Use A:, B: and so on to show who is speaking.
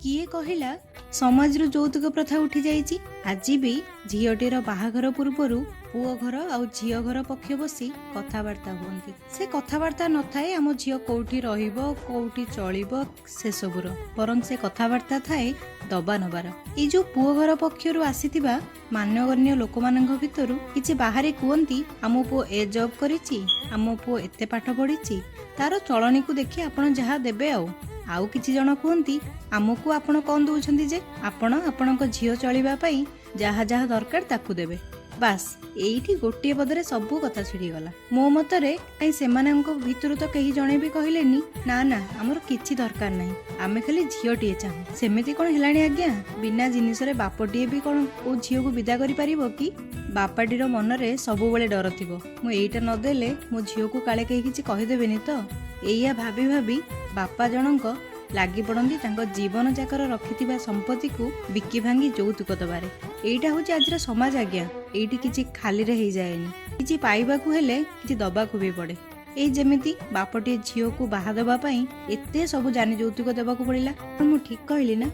A: किए कहला समाज रो যৌতুକ प्रथा उठी जाइछि। आज भी झीटीर बाहाघर पूर्व पुओ घर आउ झील घर पक्ष बसी कथबार्ता हुअन्ति। से कथबार्ता न थाए आम झील कोठी रहिबो कोठी चलिबो से सबुर, बरं से कथबार्ता थाए दबा नबार। ए जो पुओ घर पक्षरु आसीथिबा मान्यगण्य लोकमानंक भितरु किछि बाहारे कुहन्ति आम पुओ ए जॉब करिछि, आम पुओ एते पाठ पढिछि, तार चलनी को देखि आपण जहा देबे। आउ किछि जण कुहन्ति आमको आपण कोन दउछन्ति जे आपण आपणक झियो चलिबा पई जहा जहा दरकार ताकू देबे। बास एइठी गोटिए पदरे सबु कथा छिड़ी गला। मो मतरे कहीं सेमानंक भितरु तो केही जणे भी कहिलेनी ना ना हमर किछि दरकार नाही, आमे खाली झियोटिए चाहू। सेमिति कोन हेलाणी आज्ञा? बिना जिनिसरे बापटिए भी कोन ओ झियो को विदा करि परिबो कि? बापाटीर मनरे सबु बेले डर थिबो, मु एइटा न देले मो झियो को काले केही किछि कहि देबेनी तो। एइया भाबी भाबी बापा जनक लागी पड़ती जीवन जाकर रखिथिबा संपत्ति को बिकी भांगी যৌতুକ दबारे। एइटा होछि आजर समाज आज्ञा। एइटी किछि खाली रे हेइ जाएनी, किछि पाइबाकू हेले किछि दबाकू भी पड़े। एइ जेमिति बापटी झियो को बाहा दबा पई एते सब जानी যৌতুକ देबाकू पड़िला। मु ठीक कहली ना?